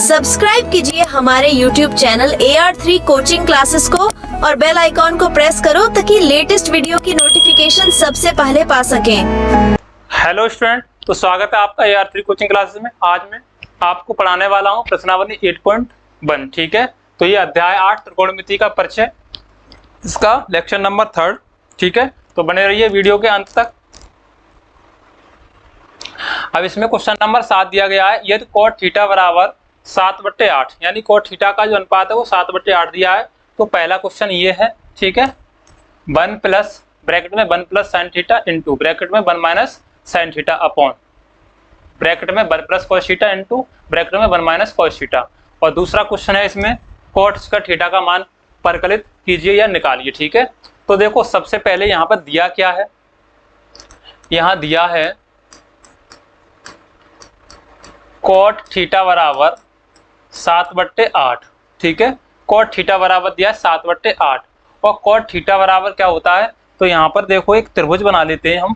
Subscribe कीजिए हमारे YouTube channel AR3 coaching classes को और बेल आइकॉन को प्रेस करो ताकि लेटेस्ट वीडियो की नोटिफिकेशन सबसे पहले पा सकें। हेलो स्टूडेंट, तो स्वागत है आपका AR3 कोचिंग क्लासेस में। आज मैं आपको पढ़ाने वाला हूं प्रश्नावली 8.1। ठीक है, तो ये अध्याय 8 त्रिकोणमिति का परिचय, इसका लेक्चर नंबर 3। ठीक है, तो बने रहिए वीडियो के अंत तक। अब इसमें क्वेश्चन नंबर 7 दिया गया है, यदि cot थीटा बराबर 7/8, यानी cot थीटा का जो अनुपात है वो 7/8 दिया है। तो पहला क्वेश्चन ये है, ठीक है, 1 प्लस ब्रैकेट में 1 plus sine theta into bracket में 1 minus sine theta upon bracket में 1 plus cos theta into bracket में 1 माइनस कॉस थीटा। और दूसरा क्वेश्चन है इसमें cot स्क्वायर थीटा का मान परिकलित कीजिए या निकालिए। ठीक है, तो देखो सबसे पहले यहाँ पर दिया क्या है, यहाँ दिया है cot थीटा बराबर 7/8। ठीक है, cot थीटा बराबर दिया है 7/8 और cot थीटा बराबर क्या होता है, तो यहाँ पर देखो एक त्रिभुज बना लेते हैं हम।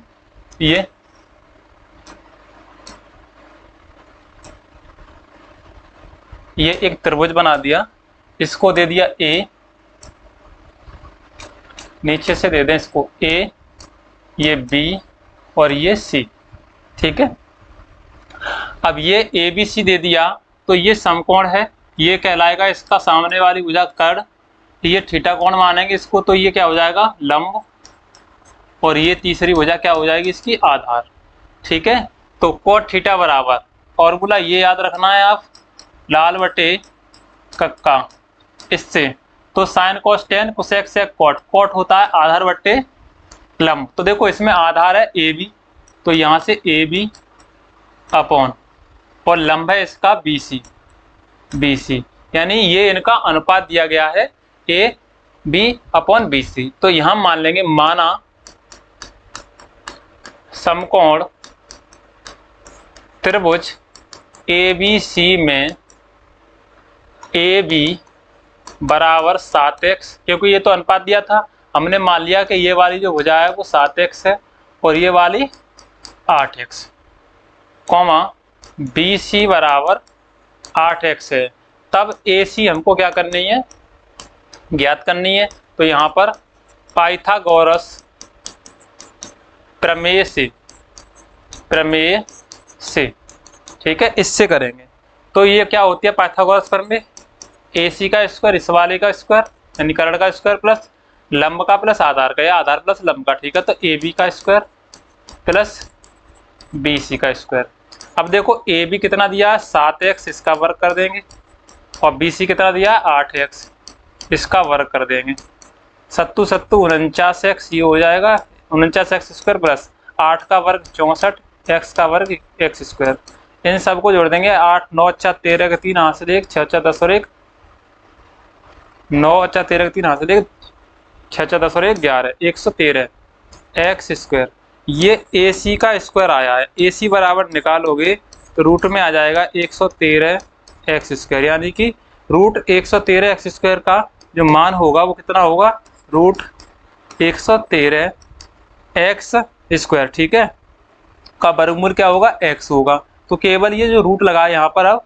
ये एक त्रिभुज बना दिया, इसको दे दिया A, नीचे से दे दें इसको A, ये B और ये C। ठीक है, अब ये ABC दे दिया तो ये समकोण है, ये कहलाएगा इसका सामने वाली भुजा कर्ण, ये थीटा कोण मानेंगे इसको, तो ये क्या हो जाएगा लंब, और ये तीसरी भुजा क्या हो जाएगी इसकी आधार। ठीक है, तो cot थीटा बराबर फॉर्मूला ये याद रखना है आप, लाल बटे कक्का इससे, तो sine cos tan cosec sec cot, cot होता है आधार बटे लंब। तो देखो इसमें आधार है AB, तो यहाँ से AB अपॉन और लंब है इसका BC, यानी ये इनका अनुपात दिया गया है AB/BC। तो यहां मान लेंगे, माना समकोण त्रिभुज ABC में AB बराबर 7x, क्योंकि ये तो अनुपात दिया था, हमने मान लिया कि ये वाली जो भुजा है वो 7x है और ये वाली 8x, कॉमा BC बराबर 8x है। तब AC हमको क्या करनी है, ज्ञात करनी है। तो यहाँ पर पाइथागोरस प्रमेय से, ठीक है, इससे करेंगे। तो ये क्या होती है पाइथागोरस प्रमेय, AC का स्क्वायर इस वाले का स्क्वायर यानी कर्ण का स्क्वायर प्लस लंब का प्लस आधार का, या आधार प्लस लंब का। ठीक है, तो AB का स्क्वायर प्लस BC का स्क्वायर। अब देखो AB कितना दिया है 7x, इसका वर्ग कर देंगे, और BC कितना दिया है 8x, इसका वर्ग कर देंगे। 7 7 49x, ये हो जाएगा 49x स्क्वायर प्लस 8 का वर्ग 64, x का वर्ग x स्क्वायर। इन सबको जोड़ देंगे, 8 9 अच्छा 13 के 3 हाथ से 1, 6 अच्छा 10 और 1, 9 अच्छा 13 के 3 हाथ से 1, 6 अच्छा 10 और 1 11, 113 x स्क्वायर। ये AC का स्क्वायर आया है, AC बराबर निकालोगे तो रूट में आ जाएगा 113 x स्क्वायर, यानी कि रूट 113 x स्क्वायर का जो मान होगा वो कितना होगा, रूट 113 x स्क्वायर। ठीक है, का वर्गमूल क्या होगा x होगा। तो केवल ये जो रूट लगा है यहाँ पर, अब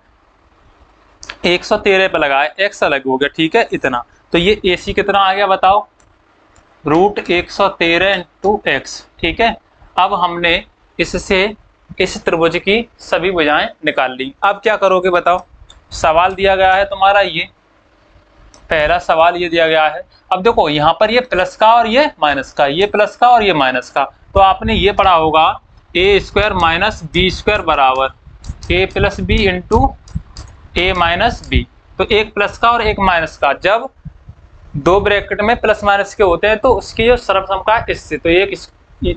113 पे लगा है, x अलग हो गया। ठीक है, इतना। तो ये AC कितना आ गया बताओ, रूट 113 इंटू x। ठीक है, अब हमने इससे इस त्रिभुज की सभी भुजाएं निकाल ली। अब क्या करोगे बताओ, सवाल दिया गया है तुम्हारा, ये पहला सवाल ये दिया गया है। अब देखो यहाँ पर ये प्लस का और ये माइनस का, ये प्लस का और ये माइनस का, तो आपने ये पढ़ा होगा a square minus b square बराबर a plus b into a minus b. तो एक प्लस का और एक माइनस का जब दो ब्रैकेट में प्लस माइनस के होते हैं तो उसकी जो सर्वसम का इससे, तो एक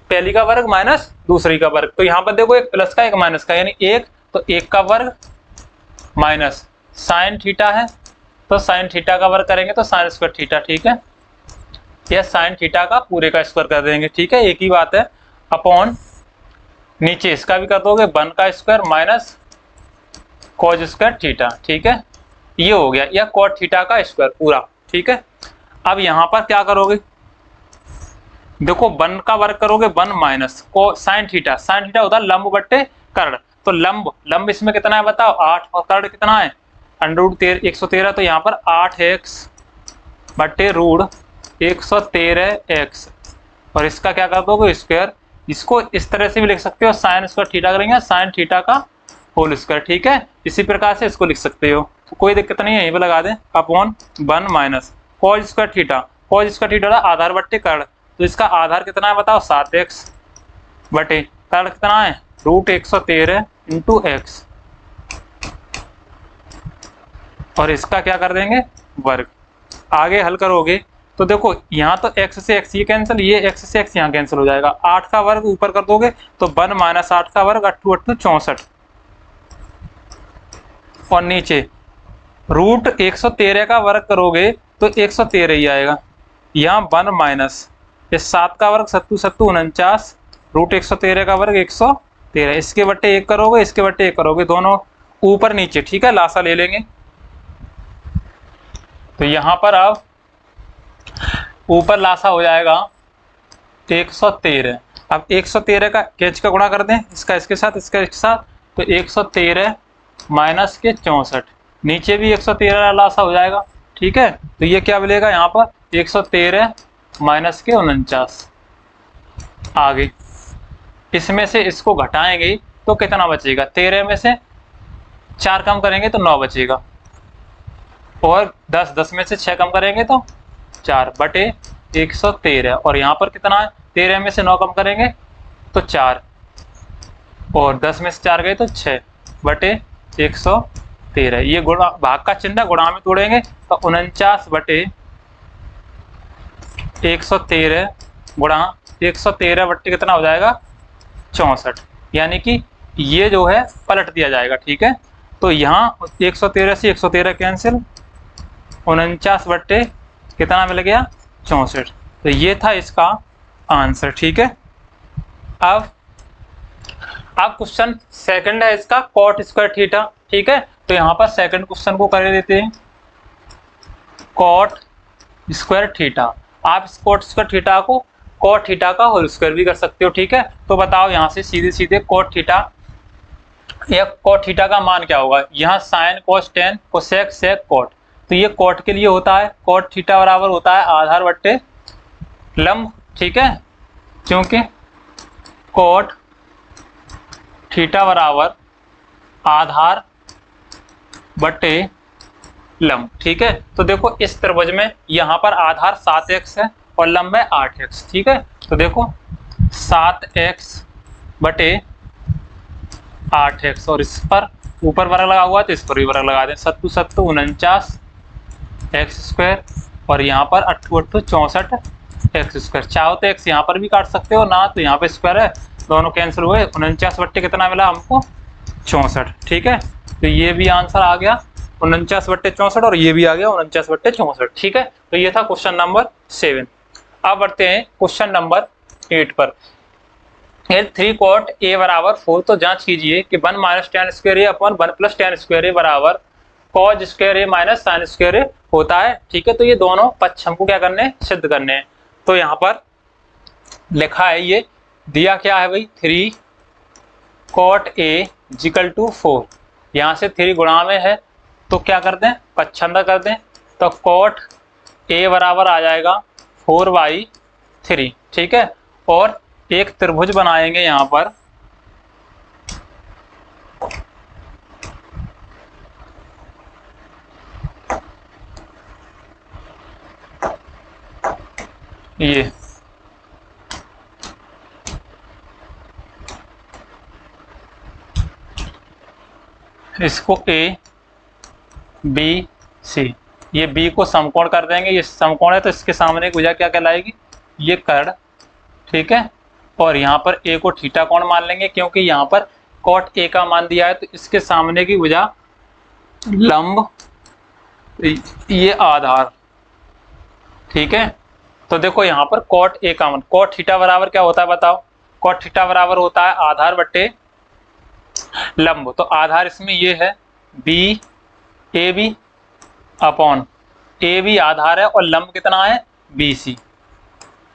पहली का वर्ग माइनस दूसरी का वर्ग। तो यहाँ पर देखो एक प्लस का एक माइनस का, यानी एक, तो एक का वर्ग माइनस साइन थीटा है, तो साइन थीटा का वर्ग करेंगे तो साइन स्क्वायर थीटा। ठीक है, यह साइन थीटा का पूरे का स्क्वायर कर देंगे। ठीक है, एक ही बात है, अपॉन नीचे इसका भी कर दोगे 1 का square minus cos square theta. ठीक है, ये हो गया, या कॉट थीटा का स्क्वायर पूरा। ठीक है, अब यहाँ पर क्या करोगे, देखो 1 का वर्ग करोगे 1 माइनस को साइन थीटा, होता है लंब बट्टे कर्ण। तो लंब इसमें कितना है बताओ 8, और कर्ण कितना है √113 तो यहाँ पर 8x बटे रूट 113x, और इसका क्या कर दोगे स्क्वायर। इसको इस तरह से भी लिख सकते हो, साइन स्क्वायर थीटा करेंगे, साइन थीटा का होल स्क्वायर, ठीक है। इसी प्रकार से इसको लिख सकते हो, तो कोई दिक्कत नहीं है, यहीं पे लगा दें upon 1 minus cos square theta. Cos square theta आधार बट्टे कर्ण, तो इसका आधार कितना है बताओ 7x बटे कर्ण कितना है √113 इंटू एक्स, और इसका क्या कर देंगे वर्ग। आगे हल करोगे तो देखो यहाँ तो x से x ये कैंसिल, ये x से x यहाँ कैंसिल हो जाएगा, 8 का वर्ग ऊपर कर दोगे तो 1 माइनस 8 का वर्ग 8 8 64, और नीचे √113 का वर्ग करोगे तो 113 ही आएगा। यहाँ 1 माइनस इस 7 का वर्ग 7 7 49, √113 का वर्ग 113, इसके बट्टे 1 करोगे, इसके बट्टे 1 करोगे, दोनों ऊपर नीचे, ठीक है, लासा ले लेंगे। तो यहाँ पर अब ऊपर लासा हो जाएगा 113। अब 113 का कैच का गुणा कर दें, इसका इसके साथ, इसका इसके साथ, तो 113 माइनस के 64, नीचे भी 113 लासा हो जाएगा, ठीक है। तो ये क्या मिलेगा यहाँ पर 113 माइनस के 49। आगे इसमें से इसको घटाएंगे तो कितना बचेगा, 13 में से 4 कम करेंगे तो 9 बचेगा, और 10 में से 6 कम करेंगे तो 4 बटे 113, और यहाँ पर कितना है 13 में से 9 कम करेंगे तो 4, और 10 में से 4 गए तो 6 बटे 113। ये गुणा भाग का चिन्ह गुणा में तोड़ेंगे तो 49 बटे 113 गुणा 113 बट्टे कितना हो जाएगा 64, यानी कि ये जो है पलट दिया जाएगा, ठीक है। तो यहाँ 113 से 113 कैंसिल, 49 बट्टे कितना मिल गया 64, तो ये था इसका आंसर, ठीक है। अब क्वेश्चन सेकंड है इसका कॉट स्क्वायर थीटा, ठीक है। तो यहाँ पर सेकंड क्वेश्चन को कर देते हैं कॉट स्क्वायर थीटा। आप इस कॉट स्क्वायर थीटा को कॉट थीटा का होल स्क्वायर भी कर सकते हो, ठीक है। तो बताओ यहाँ से सीधे सीधे कॉट थीटा या कॉट थीटा का मान क्या होगा, यहाँ sine cos tan cosec sec cot, तो ये कॉट के लिए होता है, कॉट थीटा बराबर होता है आधार बट्टे लंब, ठीक है, क्योंकि कॉट थीटा बराबर आधार बट्टे लंब, ठीक है। तो देखो इस त्रिभुज में यहाँ पर आधार 7x है और लंब है 8x, ठीक है। तो देखो 7x बटे 8x, और इस पर ऊपर वर्ग लगा हुआ है तो इस पर भी वर्ग लगा दें, 7 7 49 एक्स स्क्वायर, और यहाँ पर 8 8 64 एक्स स्क्वायर। चाहो तो एक्स यहाँ पर भी काट सकते हो ना, तो यहाँ पे स्क्वायर है, दोनों कैंसिल हुए, 49 बट्टे कितना मिला हमको 64, ठीक है। तो ये भी आंसर आ गया 49 बट्टे 64, और ये भी आ गया 49 बट्टे 64, ठीक है। तो ये था क्वेश्चन नंबर 7। अब बढ़ते हैं क्वेश्चन नंबर 8 पर। 3 कॉट ए बराबर 4, तो जांच कीजिए कि 1 माइनस tan स्क्वायर ए अपॉन 1 प्लस tan स्क्वायर ए बराबर कॉज स्क्वायर ए माइनस साइन स्क्वायर ए होता है, ठीक है। तो ये दोनों पक्ष हमको क्या करने हैं, सिद्ध करने हैं। तो यहाँ पर लिखा है, ये दिया क्या है भाई 3 कॉट ए इक्वल टू 4, यहाँ से 3 गुणा में है तो क्या कर दें पक्षांतर कर दें, तो कॉट ए बराबर आ जाएगा 4/3, ठीक है। और एक त्रिभुज बनाएंगे यहाँ पर, ये इसको ए बी सी, ये बी को समकोण कर देंगे, ये समकोण है तो इसके सामने की भुजा क्या कहलाएगी, ये कर्ण, ठीक है। और यहाँ पर ए को थीटा कोण मान लेंगे, क्योंकि यहाँ पर कॉट ए का मान दिया है तो इसके सामने की भुजा लंब, ये आधार, ठीक है। तो देखो यहाँ पर कॉट ए का मान, कॉट थीटा बराबर क्या होता है बताओ, कॉट थीटा बराबर होता है आधार बट्टे लंब, तो आधार इसमें ये है B A B upon A B आधार है और लंब कितना है बी सी,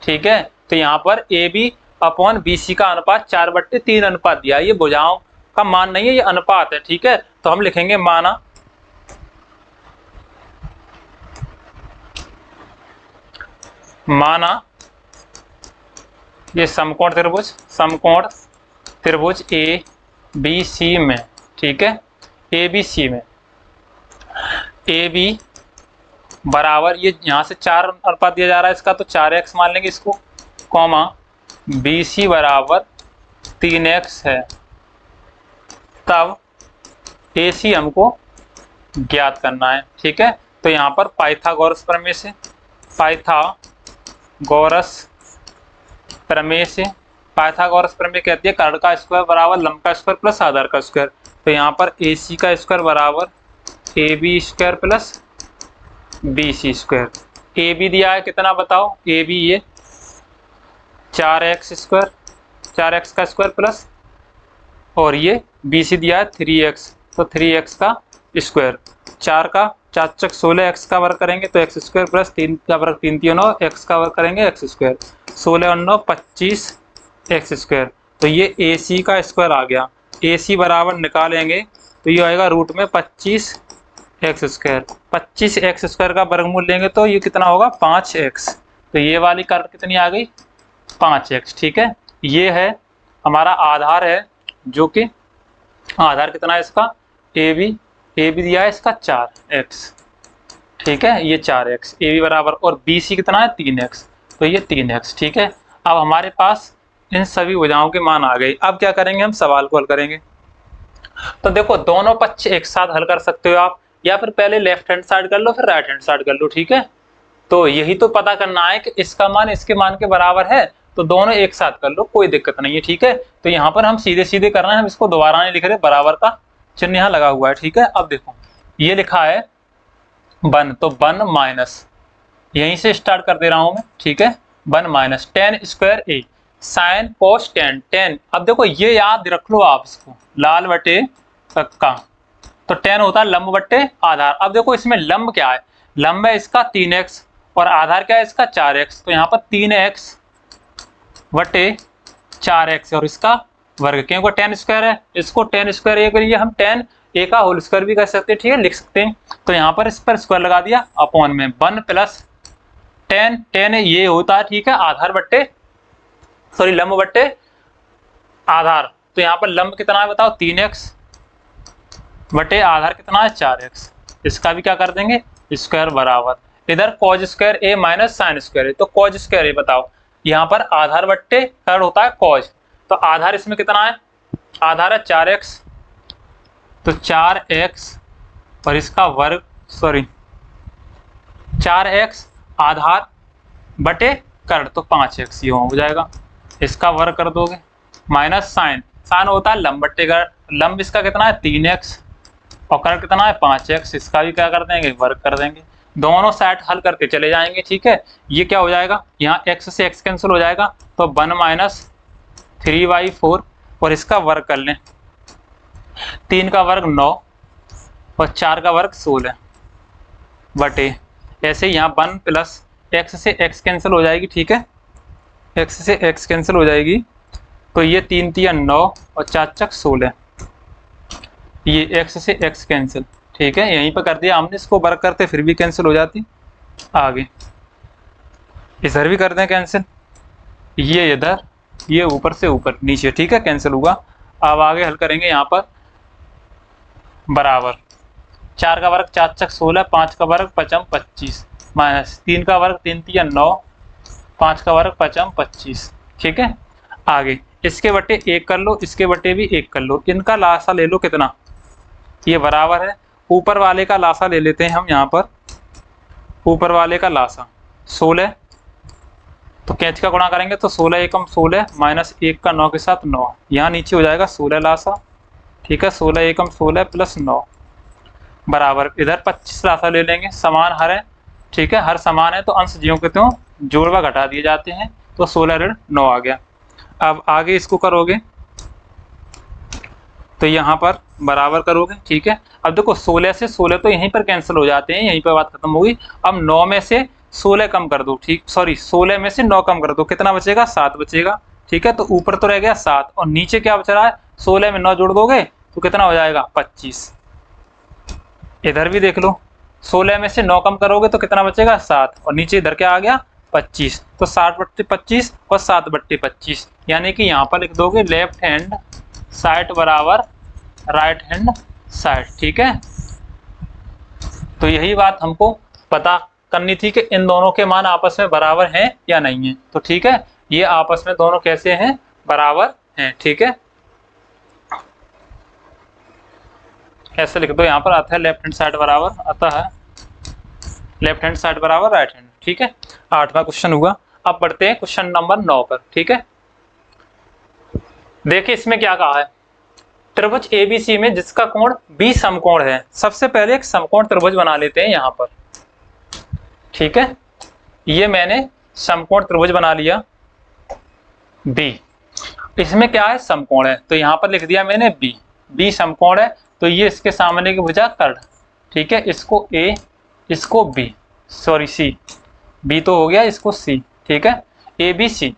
ठीक है। तो यहाँ पर A B upon B C का अनुपात 4/3 अनुपात दिया है, ये भुजाओं का मान नहीं है, ये अनुपात है, ठीक है। तो हम लिखेंगे माना माना ये समकोण त्रिभुज ए बी सी में, ठीक है, ए बी सी में ए बी बराबर, ये यहाँ से 4 अनुपात दिया जा रहा है इसका, तो 4x मान लेंगे इसको, कॉमा बी सी बराबर 3x है, तब ए सी हमको ज्ञात करना है, ठीक है। तो यहाँ पर पाइथागोरस प्रमेय कहती है कर्ण का स्क्वायर बराबर लंब का स्क्वायर प्लस आधार का स्क्वायर। तो यहाँ पर ए सी का स्क्वायर बराबर A B square plus B C square. A B दिया है कितना बताओ, ए बी ये 4x का स्क्वायर प्लस, और ये बी सी दिया है 3x, तो 3x का स्क्वायर, 4 का 4 चक 16 x का वर्ग करेंगे तो x स्क्वायर प्लस 3 का वर्ग 3 3 9 x का वर्ग करेंगे x स्क्वायर, 16 और 9 25 x स्क्वायर। तो ये ए सी का स्क्वायर आ गया। ए सी बराबर निकालेंगे तो ये आएगा रूट में 25 एक्स स्क्वायर। 25 एक्स स्क्वायर का वर्गमूल लेंगे तो ये कितना होगा 5x। तो ये वाली कर्व कितनी आ गई 5x, ठीक है। ये है हमारा आधार है, जो कि आधार कितना है इसका ए बी दिया है इसका 4x, ठीक है, ये 4x ए बी बराबर, और बी सी कितना है 3x, तो ये 3x, ठीक है। अब हमारे पास इन सभी भुजाओं के मान आ गए। अब क्या करेंगे, हम सवाल को हल करेंगे। तो देखो दोनों पक्ष एक साथ हल कर सकते हो आप, या फिर पहले लेफ्ट हैंड साइड कर लो फिर राइट हैंड साइड कर लो, ठीक है। तो यही तो पता करना है कि इसका मान इसके मान के बराबर है, तो दोनों एक साथ कर लो, कोई दिक्कत नहीं है, ठीक है। तो यहाँ पर हम सीधे सीधे करना है, हम इसको दोबारा नहीं लिख रहे, बराबर का चिन्ह यहाँ लगा हुआ है, ठीक है। अब देखो ये लिखा है 1, तो 1 माइनस, यहीं से स्टार्ट कर दे रहा हूं मैं, ठीक है। 1 माइनस tan स्क्वायर ए साइन कोस tan। अब देखो ये याद रख लो आप इसको, लाल बटे कक्का, तो tan होता है लंब बटे आधार। अब देखो इसमें लंब क्या है, लंब है इसका 3x और आधार क्या है इसका 4x, तो यहाँ पर 3x बटे 4x और इसका वर्ग, क्योंकि tan स्क्वायर है, इसको tan स्क्वायर ए करिए, हम tan ए का होल स्क्वायर भी कर सकते हैं, ठीक है, लिख सकते हैं। तो यहाँ पर इस पर स्क्वायर लगा दिया, अपॉन में 1 प्लस tan ये होता है, ठीक है, आधार बट्टे लंब बट्टे आधार। तो यहाँ पर लंब कितना है बताओ 3x बटे आधार कितना है 4x, इसका भी क्या कर देंगे स्क्वायर बराबर, इधर cos स्क्वायर ए माइनस साइन स्क्वायर ए, तो cos स्क्वायर ए बताओ, यहाँ पर आधार बट्टे कर्ण होता है cos, तो आधार इसमें कितना है, आधार है 4x, तो 4x और इसका वर्ग 4x आधार बटे कर्ण, तो 5x ये हो जाएगा, इसका वर्ग कर दोगे, माइनस साइन होता है लंब बट्टे कर्ण, लंब इसका कितना है 3x और कर्ण कितना है 5x, इसका भी क्या कर देंगे वर्ग कर देंगे, दोनों साइड हल करके चले जाएंगे, ठीक है। ये क्या हो जाएगा, यहाँ x से x कैंसिल हो जाएगा, तो 1 माइनस 3/4 और इसका वर्ग कर लें, 3 का वर्ग 9 और 4 का वर्ग 16 बटे, ऐसे यहाँ 1 प्लस x से x कैंसिल हो जाएगी, ठीक है, x से x कैंसिल हो जाएगी, तो ये 3 3 9 और 4 4 16, ये x से x कैंसिल, ठीक है, यहीं पर कर दिया हमने, इसको वर्ग करते फिर भी कैंसिल हो जाती, आगे इधर भी कर दें कैंसिल, ये इधर ये ऊपर से ऊपर नीचे, ठीक है, कैंसिल हुआ। अब आगे हल करेंगे, यहाँ पर बराबर 4 का वर्ग 4 4 16, 5 का वर्ग 5 25 माइनस 3 का वर्ग 3 3 9, 5 का वर्ग 5 25, ठीक है। आगे इसके बटे 1 कर लो, इसके बटे भी 1 कर लो, इनका लासा ले लो कितना, ये बराबर है, ऊपर वाले का लासा ले लेते हैं हम, यहाँ पर ऊपर वाले का लासा 16, तो कैच का गुणा करेंगे तो 16 एकम 16 माइनस 1 का 9 के साथ 9, यहाँ नीचे हो जाएगा 16 लासा, ठीक है, 16 एकम 16 प्लस 9 बराबर, इधर 25 लासा ले लेंगे, समान हर है, ठीक है, हर समान है तो अंश ज्यों के त्यों जोड़ व घटा दिए जाते हैं, तो 16 ऋण 9 आ गया। अब आगे इसको करोगे तो यहाँ पर बराबर करोगे, ठीक है। अब देखो 16 से 16 तो यहीं पर कैंसिल हो जाते हैं, यहीं पर बात खत्म होगी। अब 9 में से 16 कम कर दो, ठीक, 16 में से 9 कम कर दो, कितना बचेगा 7 बचेगा, ठीक है। तो ऊपर तो रह गया 7 और नीचे क्या बच रहा है, 16 में 9 जोड़ दोगे तो कितना हो जाएगा 25, इधर भी देख लो 16 में से 9 कम करोगे तो कितना बचेगा 7 और नीचे इधर क्या आ गया 25, तो 60/25 और 7/25, यानी कि यहाँ पर लिख दोगे लेफ्ट हैंड साइड बराबर राइट हैंड साइड। ठीक है, तो यही बात हमको पता करनी थी कि इन दोनों के मान आपस में बराबर हैं या नहीं है। तो ठीक है, ये आपस में दोनों कैसे हैं, बराबर हैं। ठीक है, ऐसे लिख दो, यहाँ पर आता है लेफ्ट हैंड साइड बराबर, आता है लेफ्ट हैंड साइड बराबर राइट हैंड। ठीक है, 8वां क्वेश्चन हुआ। अब बढ़ते हैं क्वेश्चन नंबर 9 पर। ठीक है, देखिए इसमें क्या कहा है, त्रिभुज एबीसी में जिसका कोण 20 समकोण है। सबसे पहले एक समकोण त्रिभुज बना लेते हैं यहाँ पर। ठीक है, ये मैंने समकोण त्रिभुज बना लिया बी। इसमें क्या है, समकोण है, तो यहाँ पर लिख दिया मैंने बी। बी समकोण है, तो ये इसके सामने की भुजा कर्ण। ठीक है, इसको ए, इसको बी, सॉरी सी, बी तो हो गया, इसको सी। ठीक है, ए बी सी।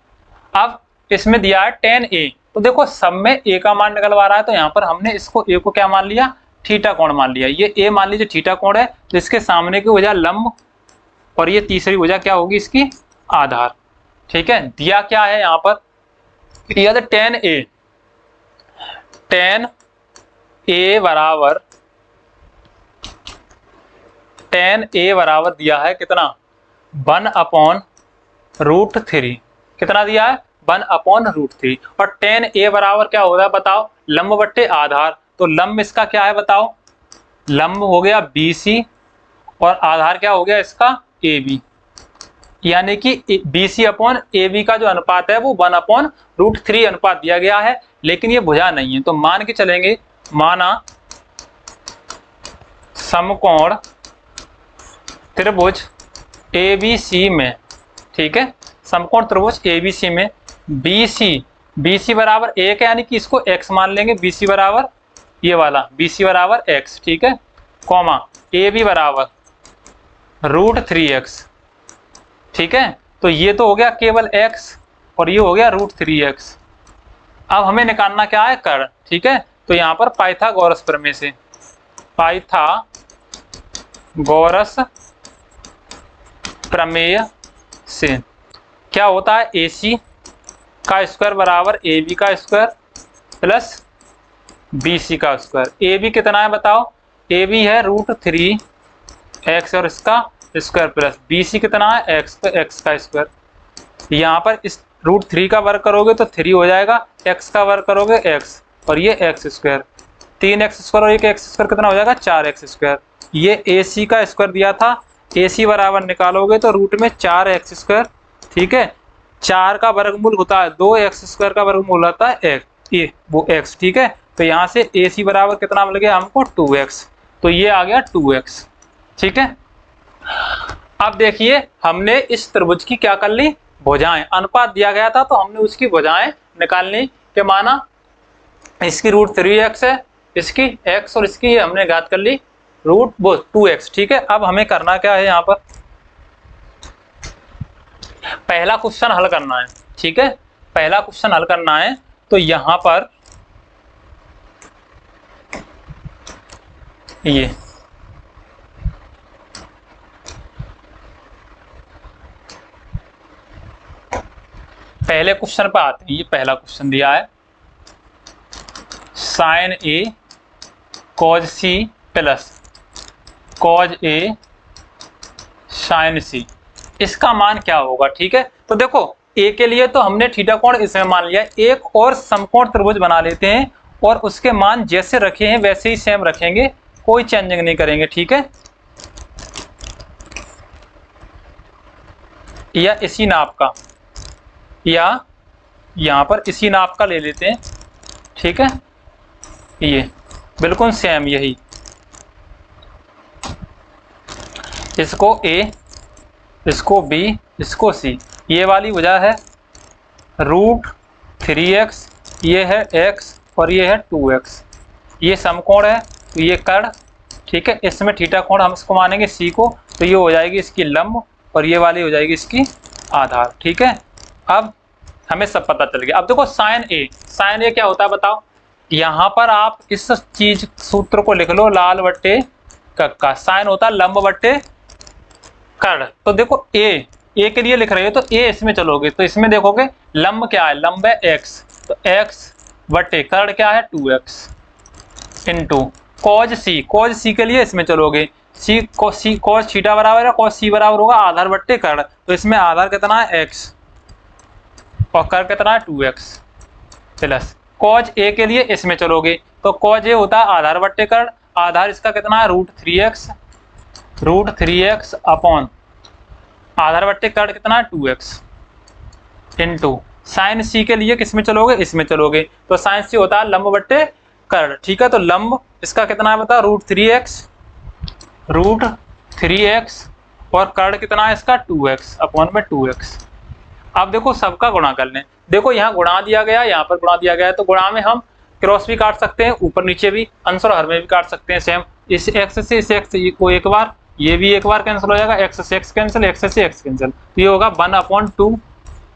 अब इसमें दिया है tan a, तो देखो सब में a का मान निकलवा रहा है, तो यहाँ पर हमने इसको a को क्या मान लिया, थीटा कोण मान लिया। ये a मान लीजिए थीटा कोण है, तो इसके सामने की भुजा लंब और ये तीसरी भुजा क्या होगी, इसकी आधार। ठीक है, दिया क्या है यहाँ पर, दिया था tan a। tan a बराबर, tan a बराबर दिया है कितना, 1/√3। कितना दिया है, 1/√3। और tan a बराबर क्या होगा बताओ, लंब बट्टे आधार। तो लंब इसका क्या है बताओ, लंब हो गया BC और आधार क्या हो गया इसका AB, यानी कि BC/AB का जो अनुपात है वो 1/√3 अनुपात दिया गया है। लेकिन ये भुजा नहीं है, तो मान के चलेंगे, माना समकोण त्रिभुज ABC में, ठीक है, समकोण त्रिभुज ABC में BC बराबर 1 है, यानी कि इसको x मान लेंगे, BC बराबर ये वाला, BC बराबर x। ठीक है, कॉमा AB बराबर √3x। ठीक है, तो ये तो हो गया केवल x और ये हो गया √3x। अब हमें निकालना क्या है, कर्ण। ठीक है, तो यहाँ पर पाइथागोरस प्रमेय से, पाइथागोरस प्रमेय से क्या होता है, AC का स्क्वायर बराबर AB का स्क्वायर प्लस BC का स्क्वायर। AB कितना है बताओ, AB है √3x और इसका स्क्वायर प्लस BC कितना है, x का स्क्वायर। यहाँ पर इस √3 का वर्ग करोगे तो 3 हो जाएगा, x का वर्ग करोगे x और ये x स्क्वायर, 3x स्क्वायर और एक x स्क्वायर कितना हो जाएगा, 4x स्क्वायर। ये AC का स्क्वायर दिया था, AC बराबर निकालोगे तो रूट में 4x स्क्वायर। ठीक है, 4 का वर्गमूल होता है 2x स्क्वायर का वर्गमूल होता है ये वो x। ठीक है, तो यहाँ से AC बराबर कितना मिल गया हमको, 2x, तो ये आ गया 2x। ठीक है, अब देखिए हमने इस त्रिभुज की क्या कर ली, भुजाएं। अनुपात दिया गया था तो हमने उसकी भुजाएं निकालनी के, माना इसकी √3x है, इसकी x और इसकी हमने घात कर ली √2x। ठीक है, अब हमें करना क्या है, यहाँ पर पहला क्वेश्चन हल करना है। ठीक है, पहला क्वेश्चन हल करना है, तो यहाँ पर ये पहले क्वेश्चन पर आते हैं। ये पहला क्वेश्चन दिया है, sin A cos C plus cos A sin C, इसका मान क्या होगा। ठीक है, तो देखो A के लिए तो हमने थीटा कोण इसमें मान लिया। एक और समकोण त्रिभुज बना लेते हैं और उसके मान जैसे रखे हैं वैसे ही सेम रखेंगे, कोई चेंजिंग नहीं करेंगे। ठीक है, या इसी नाप का, या यहाँ पर इसी नाप का ले लेते हैं। ठीक है, ये बिल्कुल सेम यही, इसको A, इसको B, इसको C। ये वाली वजह है √3x, ये है x और ये है 2x। ये समकोण है तो ये कर्ण। ठीक है, इसमें थीटा कोण हम इसको मानेंगे C को, तो ये हो जाएगी इसकी लंब और ये वाली हो जाएगी इसकी आधार। ठीक है, अब हमें सब पता चल गया। अब देखो sin A क्या होता है बताओ। यहाँ पर आप इस चीज सूत्र को लिख लो, लाल बट्टे कक्का। साइन होता है लंब बट्टे कर्ण। तो देखो A ए के लिए लिख रहे हो तो ए इसमें चलोगे तो इसमें देखोगे लंब क्या है, लंब है एक्स, तो एक्स बटे कर्ण क्या है 2x इंटू कॉज सी के लिए इसमें चलोगे सी कॉस थीटा बराबर है कॉस सी बराबर होगा आधार बट्टे कर्ण, तो इसमें आधार कितना है x और कर्ण कितना है 2x प्लस कॉज ए के लिए इसमें चलोगे तो कॉज ए होता है आधार बट्टे कर्ण, आधार इसका कितना है रूट थ्री एक्स अपॉन आधार बट्टे कर्ण कितना है 2x इंटू साइन सी के लिए किसमें चलोगे, इसमें चलोगे तो साइन सी होता है लंब बट्टे कर्ण। ठीक है, तो लंब इसका कितना है बता रूट थ्री एक्स और कर्ण कितना है इसका 2x अपॉन में 2x। अब देखो सबका गुणा कर लें, देखो यहाँ गुणा दिया गया यहाँ पर गुणा दिया गया है तो गुणा में हम क्रॉस भी काट सकते हैं, ऊपर नीचे भी अंश और हर में भी काट सकते हैं सेम। इस x से इस x को एक बार, ये भी एक बार कैंसिल हो जाएगा, x से x कैंसिल, x से x कैंसिल, तो ये होगा 1/2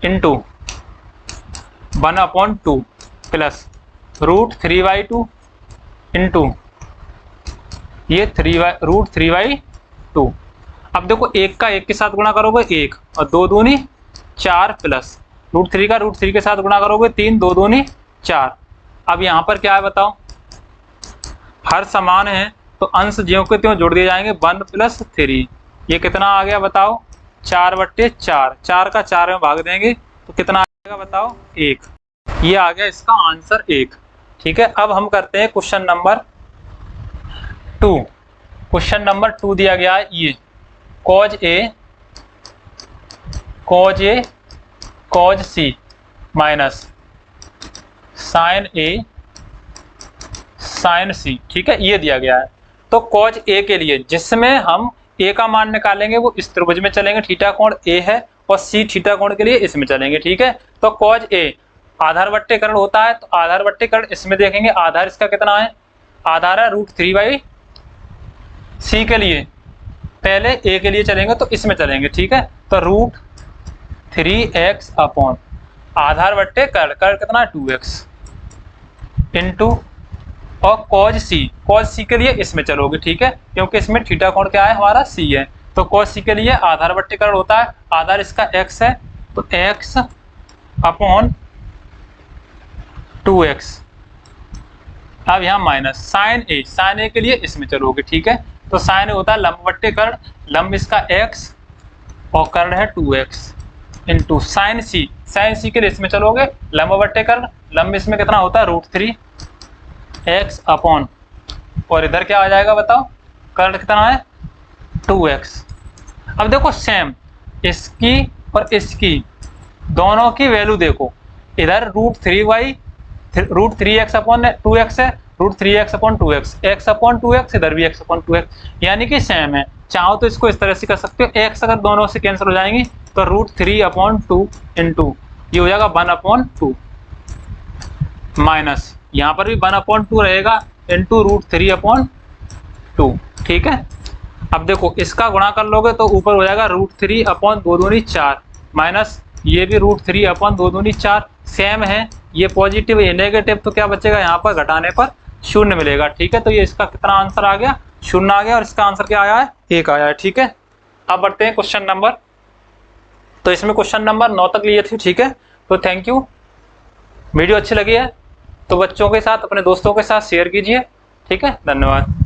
इंटू 1/2 प्लस रूट 3/2 इंटू ये रूट 3/2। अब देखो एक का एक के साथ गुणा करोगे एक और 2 दूनी 4 प्लस रूट 3 का रूट 3 के साथ गुणा करोगे 3 2 दूनी 4। अब यहाँ पर क्या है बताओ, हर समान है तो अंश ज्यों के त्यों जोड़ दिए जाएंगे 1 + 3, ये कितना आ गया बताओ 4/4, 4 का 4 में भाग देंगे तो कितना आ जाएगा बताओ 1, ये आ गया इसका आंसर 1। ठीक है, अब हम करते हैं क्वेश्चन नंबर 2। क्वेश्चन नंबर 2 दिया गया है ये कॉज ए कॉज सी माइनस साइन ए साइन सी। ठीक है, ये दिया गया है तो कॉज ए के लिए जिसमें हम ए का मान निकालेंगे वो इस त्रिभुज में चलेंगे, थीटा कोण ए है और सी थीटा कोण के लिए इसमें चलेंगे। ठीक है, तो कॉज ए आधार बट्टे कर्ण होता है तो आधार बट्टे कर्ण इसमें देखेंगे, आधार इसका कितना है, आधार है रूट 3/c के लिए, पहले ए के लिए चलेंगे तो इसमें चलेंगे। ठीक है, तो रूट 3x अपॉन आधार बट्टे कर्ण कितना 2x इंटू और कॉज सी के लिए इसमें चलोगे। ठीक है, क्योंकि इसमें थीटा कोण क्या है हमारा c है, तो कॉज सी के लिए आधार बट्टे कर्ण होता है, आधार इसका x है तो x अपॉन 2x। अब यहाँ माइनस साइन ए के लिए इसमें चलोगे। ठीक है, तो साइन ए होता है लंब बट्टे कर्ण, लंब इसका x और कर्ण है 2x इंटू साइन सी के लिए इसमें चलोगे लंब बट्टे कर्ण, लंब इसमें कितना होता है रूट 3x अपॉन और इधर क्या आ जाएगा बताओ कर्ण कितना है 2x। अब देखो सेम इसकी और इसकी दोनों की वैल्यू देखो, इधर रूट 3x अपॉन 2x है, root 3x upon 2x, x upon 2x, इधर भी x अपॉन 2x, यानी कि सेम है। चाहो तो इसको इस तरह से कर सकते हो, x अगर दोनों से कैंसिल हो जाएंगी तो रूट 3/2 इंटू ये हो जाएगा 1/2 माइनस यहाँ पर भी 1/2 रहेगा इंटू रूट 3/2। ठीक है, अब देखो इसका गुणा कर लोगे तो ऊपर हो जाएगा रूट 3/2 दूनी 4 माइनस ये भी रूट 3/2 दूनी 4, सेम है, ये पॉजिटिव ये नेगेटिव, तो क्या बचेगा यहाँ पर घटाने पर 0 मिलेगा। ठीक है, तो ये इसका कितना आंसर आ गया 0 आ गया और इसका आंसर क्या आया है 1 आया है। ठीक है, अब बढ़ते हैं क्वेश्चन नंबर, तो इसमें क्वेश्चन नंबर 9 तक लिए थे। ठीक है, तो थैंक यू, वीडियो अच्छी लगी है तो बच्चों के साथ अपने दोस्तों के साथ शेयर कीजिए। ठीक है, धन्यवाद।